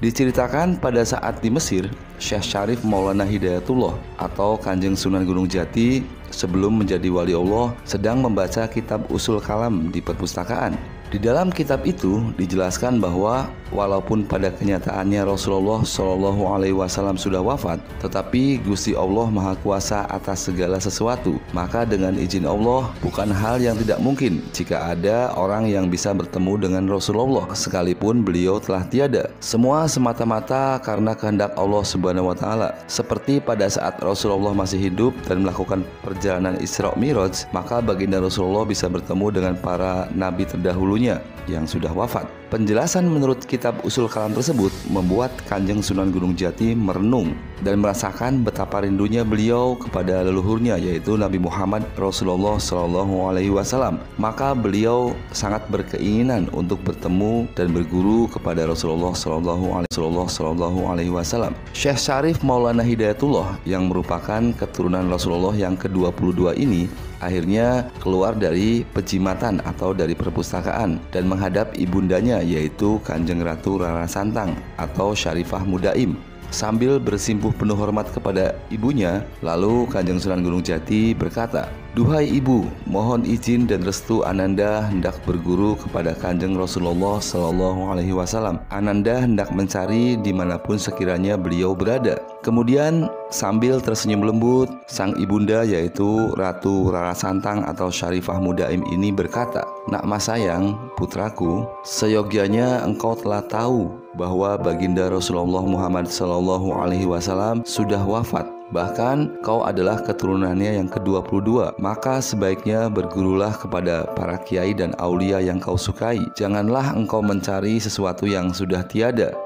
Diceritakan pada saat di Mesir, Syekh Syarif Maulana Hidayatullah atau Kanjeng Sunan Gunung Jati sebelum menjadi wali Allah sedang membaca kitab Usul Kalam di perpustakaan. Di dalam kitab itu dijelaskan bahwa walaupun pada kenyataannya Rasulullah Shallallahu Alaihi Wasallam sudah wafat, tetapi Gusti Allah Maha Kuasa atas segala sesuatu. Maka dengan izin Allah, bukan hal yang tidak mungkin jika ada orang yang bisa bertemu dengan Rasulullah sekalipun beliau telah tiada. Semua semata-mata karena kehendak Allah Subhanahu Wa Taala. Seperti pada saat Rasulullah masih hidup dan melakukan perjalanan Isra Miraj, maka baginda Rasulullah bisa bertemu dengan para nabi terdahulunya yang sudah wafat. Penjelasan menurut kitab Usul Kalam tersebut membuat Kanjeng Sunan Gunung Jati merenung dan merasakan betapa rindunya beliau kepada leluhurnya, yaitu Nabi Muhammad Rasulullah Shallallahu Alaihi Wasallam. Maka beliau sangat berkeinginan untuk bertemu dan berguru kepada Rasulullah Shallallahu Alaihi Wasallam. Syekh Syarif Maulana Hidayatullah yang merupakan keturunan Rasulullah yang ke-22 ini akhirnya keluar dari pejimatan atau dari perpustakaan dan menghadap ibundanya, yaitu Kanjeng Ratu Rara Santang atau Syarifah Mudaim. Sambil bersimpuh penuh hormat kepada ibunya, lalu Kanjeng Sunan Gunung Jati berkata, "Duhai ibu, mohon izin dan restu Ananda hendak berguru kepada Kanjeng Rasulullah Shallallahu Alaihi Wasallam. Ananda hendak mencari dimanapun sekiranya beliau berada." Kemudian sambil tersenyum lembut, sang ibunda yaitu Ratu Rara Santang atau Syarifah Mudaim ini berkata, "Nak mas sayang, putraku, seyogyanya engkau telah tahu bahwa baginda Rasulullah Muhammad Sallallahu Alaihi Wasallam sudah wafat. Bahkan kau adalah keturunannya yang ke-22. Maka sebaiknya bergurulah kepada para kiai dan aulia yang kau sukai. Janganlah engkau mencari sesuatu yang sudah tiada."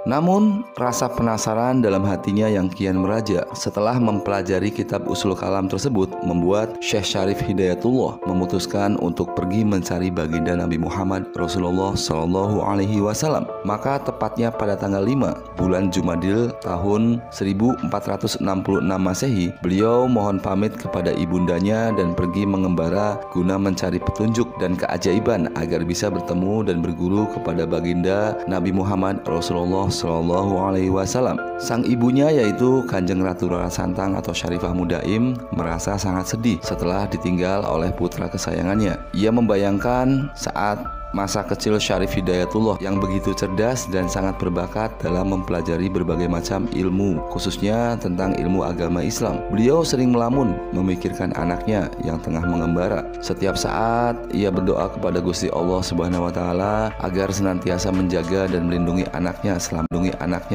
Namun rasa penasaran dalam hatinya yang kian meraja setelah mempelajari kitab Usul Kalam tersebut membuat Syekh Syarif Hidayatullah memutuskan untuk pergi mencari baginda Nabi Muhammad Rasulullah Shallallahu Alaihi Wasallam. Maka tepatnya pada tanggal 5 bulan Jumadil tahun 1466 Masehi, beliau mohon pamit kepada ibundanya dan pergi mengembara guna mencari petunjuk dan keajaiban agar bisa bertemu dan berguru kepada baginda Nabi Muhammad Rasulullah Shallallahu Alaihi Wasallam. Sang ibunya yaitu Kanjeng Ratu Rara Santang atau Syarifah Mudaim merasa sangat sedih setelah ditinggal oleh putra kesayangannya. Ia membayangkan saat masa kecil Syarif Hidayatullah yang begitu cerdas dan sangat berbakat dalam mempelajari berbagai macam ilmu, khususnya tentang ilmu agama Islam. Beliau sering melamun memikirkan anaknya yang tengah mengembara. Setiap saat ia berdoa kepada Gusti Allah Subhanahu Wa Taala agar senantiasa menjaga dan melindungi anaknya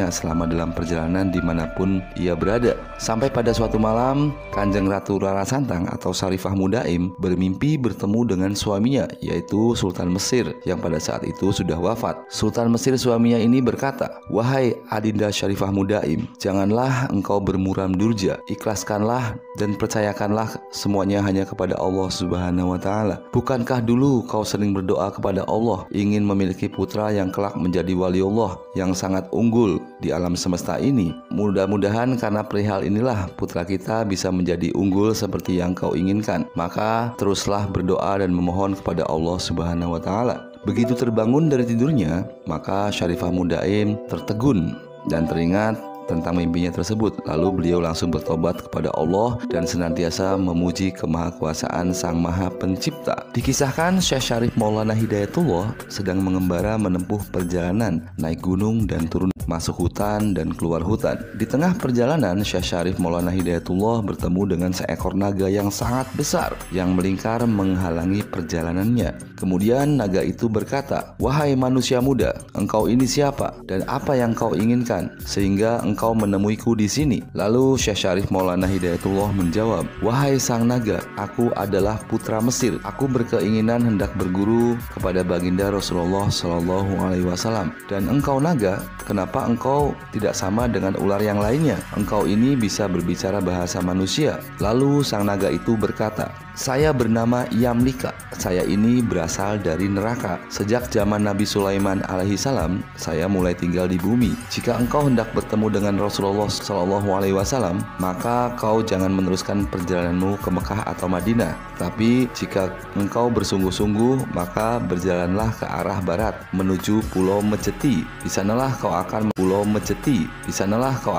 selama dalam perjalanan dimanapun ia berada. Sampai pada suatu malam, Kanjeng Ratu Rara Santang atau Syarifah Mudaim bermimpi bertemu dengan suaminya, yaitu Sultan Mesir yang pada saat itu sudah wafat. Sultan Mesir suaminya ini berkata, "Wahai Adinda Syarifah Mudaim, janganlah engkau bermuram durja, ikhlaskanlah dan percayakanlah semuanya hanya kepada Allah Subhanahu Wa Taala. Bukankah dulu kau sering berdoa kepada Allah ingin memiliki putra yang kelak menjadi wali Allah yang sangat unggul di alam semesta ini? Mudah-mudahan karena perihal inilah putra kita bisa menjadi unggul seperti yang kau inginkan. Maka teruslah berdoa dan memohon kepada Allah Subhanahu Wa Taala." Begitu terbangun dari tidurnya, maka Syarifah Mudaim tertegun dan teringat tentang mimpinya tersebut. Lalu beliau langsung bertobat kepada Allah dan senantiasa memuji kemahakuasaan Sang Maha Pencipta. Dikisahkan Syekh Syarif Maulana Hidayatullah sedang mengembara menempuh perjalanan naik gunung dan turun, masuk hutan dan keluar hutan. Di tengah perjalanan, Syekh Syarif Maulana Hidayatullah bertemu dengan seekor naga yang sangat besar yang melingkar menghalangi perjalanannya. Kemudian naga itu berkata, "Wahai manusia muda, engkau ini siapa dan apa yang kau inginkan sehingga engkau menemuiku di sini?" Lalu Syekh Syarif Maulana Hidayatullah menjawab, "Wahai sang naga, aku adalah putra Mesir. Aku berkeinginan hendak berguru kepada baginda Rasulullah Shallallahu Alaihi Wasallam. Dan engkau naga, kenapa engkau tidak sama dengan ular yang lainnya? Engkau ini bisa berbicara bahasa manusia." Lalu sang naga itu berkata, Saya bernama Yamlika. Saya ini berasal dari neraka. Sejak zaman Nabi Sulaiman alaihi salam, saya mulai tinggal di bumi. Jika engkau hendak bertemu dengan Rasulullah Shallallahu alaihi wasallam, maka kau jangan meneruskan perjalananmu ke Mekah atau Madinah. Tapi jika engkau bersungguh-sungguh, maka berjalanlah ke arah barat menuju Pulau Mejeti. Di sanalah kau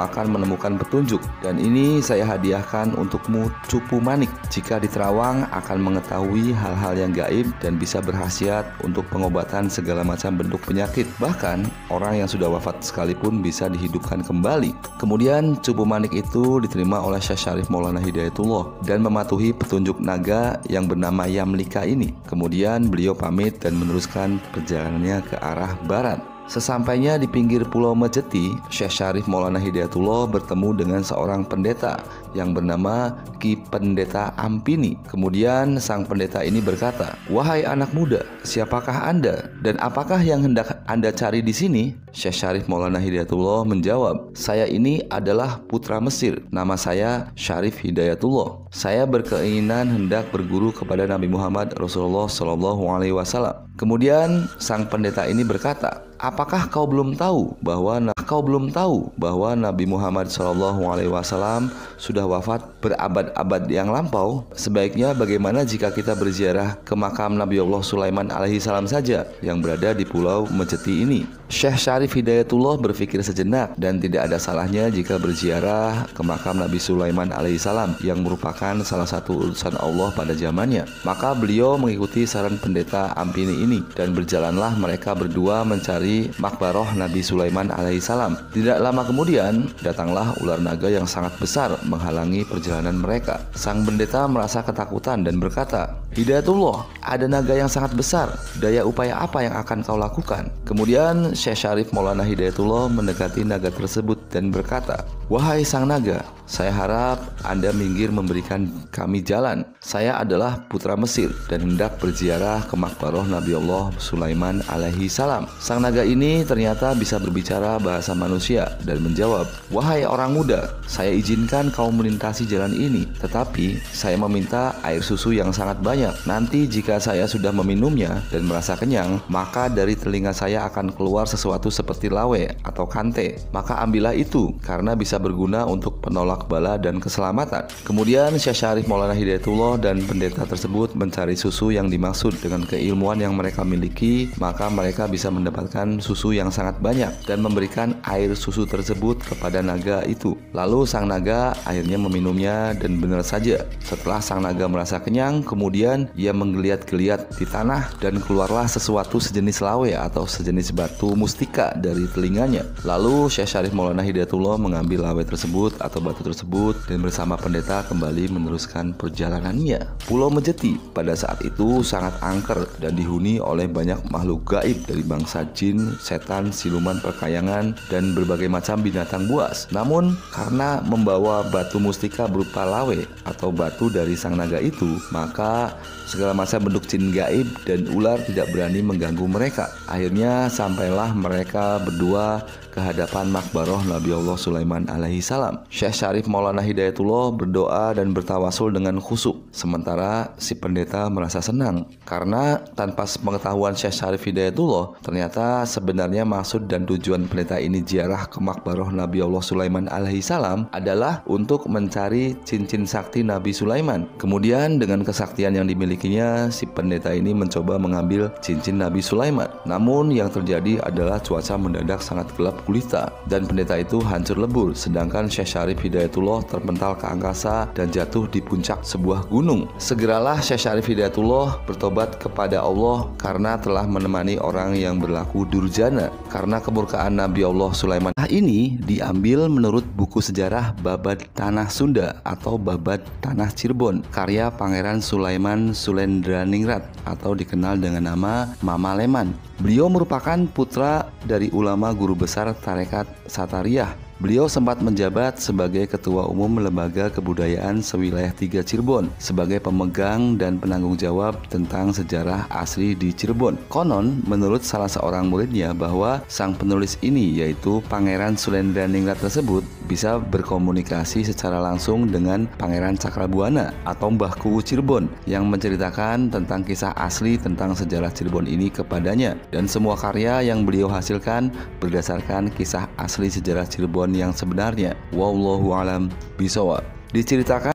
akan menemukan petunjuk. Dan ini saya hadiahkan untukmu cupu manik. Jika diterawang akan mengetahui hal-hal yang gaib dan bisa berkhasiat untuk pengobatan segala macam bentuk penyakit. Bahkan orang yang sudah wafat sekalipun bisa dihidupkan kembali. Kemudian cupu manik itu diterima oleh Syekh Syarif Maulana Hidayatullah dan mematuhi petunjuk naga yang bernama Yamlika ini. Kemudian beliau pamit dan meneruskan perjalanannya ke arah barat. Sesampainya di pinggir Pulau Mejeti, Syekh Syarif Maulana Hidayatullah bertemu dengan seorang pendeta yang bernama Ki Pendeta Ampini. Kemudian sang pendeta ini berkata, "Wahai anak muda, siapakah Anda dan apakah yang hendak Anda cari di sini?" Syekh Syarif Maulana Hidayatullah menjawab, "Saya ini adalah putra Mesir. Nama saya Syarif Hidayatullah. Saya berkeinginan hendak berguru kepada Nabi Muhammad Rasulullah Shallallahu alaihi wasallam." Kemudian sang pendeta ini berkata, "Apakah kau belum tahu bahwa Nabi Muhammad SAW sudah wafat berabad-abad yang lampau? Sebaiknya bagaimana jika kita berziarah ke makam Nabi Allah Sulaiman alaihi salam saja yang berada di Pulau Mejeti ini?" Syekh Syarif Hidayatullah berpikir sejenak dan tidak ada salahnya jika berziarah ke makam Nabi Sulaiman alaihi salam yang merupakan salah satu utusan Allah pada zamannya. Maka beliau mengikuti saran pendeta Ampini ini dan berjalanlah mereka berdua mencari makbaroh Nabi Sulaiman alaihi salam. Tidak lama kemudian datanglah ular naga yang sangat besar menghalangi perjalanan mereka. Sang pendeta merasa ketakutan dan berkata, "Hidayatullah, ada naga yang sangat besar. Daya upaya apa yang akan kau lakukan?" Kemudian Syekh Syarif Maulana Hidayatullah mendekati naga tersebut dan berkata, "Wahai sang naga, saya harap Anda minggir memberikan kami jalan. Saya adalah putra Mesir dan hendak berziarah ke makbaroh Nabi Allah Sulaiman alaihi salam." Sang naga ini ternyata bisa berbicara bahasa manusia dan menjawab, "Wahai orang muda, saya izinkan kau melintasi jalan ini, tetapi saya meminta air susu yang sangat banyak. Nanti jika saya sudah meminumnya dan merasa kenyang, maka dari telinga saya akan keluar sesuatu seperti lawe atau kante. Maka ambillah itu karena bisa berguna untuk penolak bala dan keselamatan." Kemudian Syekh Syarif Maulana Hidayatullah dan pendeta tersebut mencari susu yang dimaksud dengan keilmuan yang mereka miliki. Maka mereka bisa mendapatkan susu yang sangat banyak dan memberikan air susu tersebut kepada naga itu. Lalu sang naga akhirnya meminumnya dan benar saja, setelah sang naga merasa kenyang, kemudian ia menggeliat-geliat di tanah dan keluarlah sesuatu sejenis lawe atau sejenis batu mustika dari telinganya. Lalu Syekh Syarif Maulana Hidayatullah mengambil lawe tersebut atau batu tersebut dan bersama pendeta kembali meneruskan perjalanannya. Pulau Mejeti pada saat itu sangat angker dan dihuni oleh banyak makhluk gaib dari bangsa jin, setan, siluman perkayangan, dan berbagai macam binatang buas. Namun karena membawa batu mustika berupa lawe atau batu dari sang naga itu, maka segala macam bentuk jin gaib dan ular tidak berani mengganggu mereka. Akhirnya sampailah mereka berdua ke hadapan makbaroh Nabi Allah Sulaiman alaihi salam. Syekh Syarif Maulana Hidayatullah berdoa dan bertawasul dengan khusyuk, sementara si pendeta merasa senang karena tanpa pengetahuan Syekh Syarif Hidayatullah, ternyata sebenarnya maksud dan tujuan pendeta ini ziarah ke makbaroh Nabi Allah Sulaiman alaihi salam adalah untuk mencari cincin sakti Nabi Sulaiman. Kemudian dengan kesaktian yang dimilikinya, si pendeta ini mencoba mengambil cincin Nabi Sulaiman. Namun yang terjadi adalah cuaca mendadak sangat gelap gulita dan pendeta itu hancur lebur, sedangkan Syekh Syarif Hidayatullah terpental ke angkasa dan jatuh di puncak sebuah gunung. Segeralah Syekh Syarif Hidayatullah bertobat kepada Allah karena telah menemani orang yang berlaku durjana karena kemurkaan Nabi Allah Sulaiman. Ini diambil menurut buku sejarah Babad Tanah Sunda atau Babad Tanah Cirebon karya Pangeran Sulaiman Sulendraningrat atau dikenal dengan nama Mama Leman. Beliau merupakan putra dari ulama guru besar tarekat Satariyah. Beliau sempat menjabat sebagai Ketua Umum Lembaga Kebudayaan Sewilayah 3 Cirebon sebagai pemegang dan penanggung jawab tentang sejarah asli di Cirebon. Konon, menurut salah seorang muridnya bahwa sang penulis ini yaitu Pangeran Sulendraningrat tersebut bisa berkomunikasi secara langsung dengan Pangeran Cakrabuana atau Mbah Kuwu Cirebon yang menceritakan tentang kisah asli tentang sejarah Cirebon ini kepadanya, dan semua karya yang beliau hasilkan berdasarkan kisah asli sejarah Cirebon yang sebenarnya. Wallahu a'lam bishawab. Diceritakan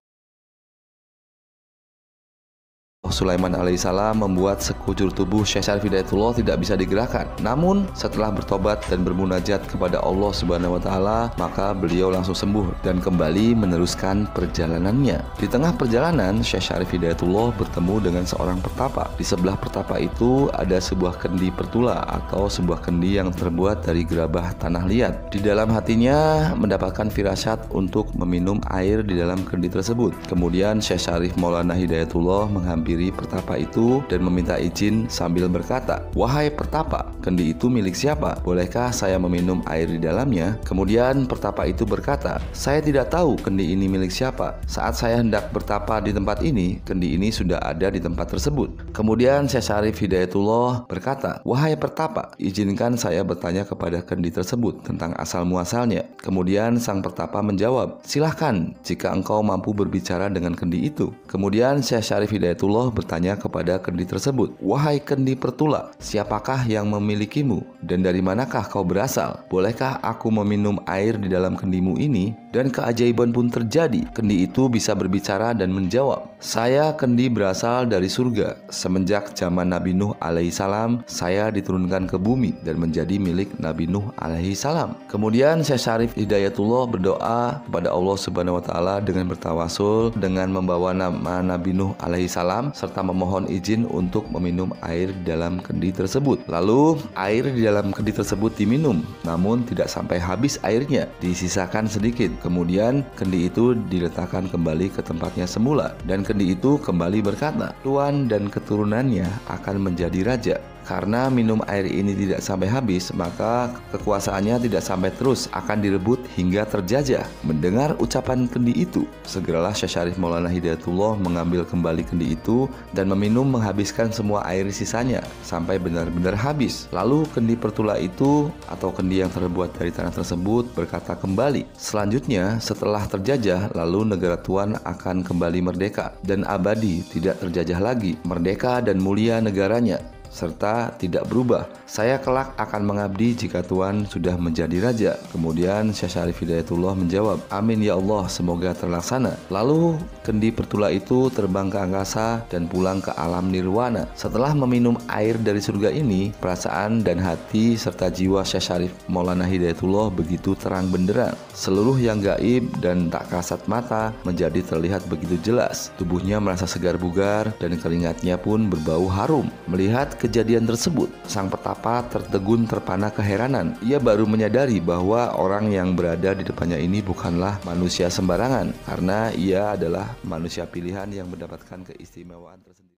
Sulaiman alaihissalam membuat sekujur tubuh Syekh Syarif Hidayatullah tidak bisa digerakkan. Namun setelah bertobat dan bermunajat kepada Allah Subhanahu wa taala, maka beliau langsung sembuh dan kembali meneruskan perjalanannya. Di tengah perjalanan, Syekh Syarif Hidayatullah bertemu dengan seorang pertapa. Di sebelah pertapa itu ada sebuah kendi pertula atau sebuah kendi yang terbuat dari gerabah tanah liat. Di dalam hatinya mendapatkan firasat untuk meminum air di dalam kendi tersebut. Kemudian Syekh Syarif Maulana Hidayatullah menghampiri pertapa itu dan meminta izin sambil berkata, "Wahai pertapa, kendi itu milik siapa? Bolehkah saya meminum air di dalamnya?" Kemudian pertapa itu berkata, "Saya tidak tahu kendi ini milik siapa. Saat saya hendak bertapa di tempat ini, kendi ini sudah ada di tempat tersebut." Kemudian Syekh Syarif Hidayatullah berkata, "Wahai pertapa, izinkan saya bertanya kepada kendi tersebut tentang asal muasalnya." Kemudian sang pertapa menjawab, "Silahkan jika engkau mampu berbicara dengan kendi itu." Kemudian Syekh Syarif Hidayatullah bertanya kepada kendi tersebut, "Wahai kendi pertula, siapakah yang memilikimu dan dari manakah kau berasal? Bolehkah aku meminum air di dalam kendimu ini?" Dan keajaiban pun terjadi. Kendi itu bisa berbicara dan menjawab, "Saya kendi berasal dari surga. Semenjak zaman Nabi Nuh alaihissalam, saya diturunkan ke bumi dan menjadi milik Nabi Nuh alaihissalam." Kemudian Syekh Syarif Hidayatullah berdoa kepada Allah Subhanahu wa taala dengan bertawasul dengan membawa nama Nabi Nuh alaihissalam serta memohon izin untuk meminum air di dalam kendi tersebut. Lalu air di dalam kendi tersebut diminum, namun tidak sampai habis airnya, disisakan sedikit. Kemudian kendi itu diletakkan kembali ke tempatnya semula, dan kendi itu kembali berkata, "Tuan dan keturunannya akan menjadi raja." Karena minum air ini tidak sampai habis, maka kekuasaannya tidak sampai terus, akan direbut hingga terjajah. Mendengar ucapan kendi itu, segeralah Syekh Syarif Maulana Hidayatullah mengambil kembali kendi itu dan meminum menghabiskan semua air sisanya sampai benar-benar habis. Lalu kendi pertula itu atau kendi yang terbuat dari tanah tersebut berkata kembali, "Selanjutnya setelah terjajah, lalu negara Tuan akan kembali merdeka dan abadi, tidak terjajah lagi, merdeka dan mulia negaranya serta tidak berubah. Saya kelak akan mengabdi jika Tuan sudah menjadi raja." Kemudian Syekh Syarif Hidayatullah menjawab, "Amin ya Allah, semoga terlaksana." Lalu kendi pertula itu terbang ke angkasa dan pulang ke alam nirwana. Setelah meminum air dari surga ini, perasaan dan hati serta jiwa Syekh Syarif Maulana Hidayatullah begitu terang benderang. Seluruh yang gaib dan tak kasat mata menjadi terlihat begitu jelas. Tubuhnya merasa segar bugar dan keringatnya pun berbau harum. Melihat kejadian tersebut, sang petapa tertegun terpana keheranan. Ia baru menyadari bahwa orang yang berada di depannya ini bukanlah manusia sembarangan, karena ia adalah manusia pilihan yang mendapatkan keistimewaan tersendiri.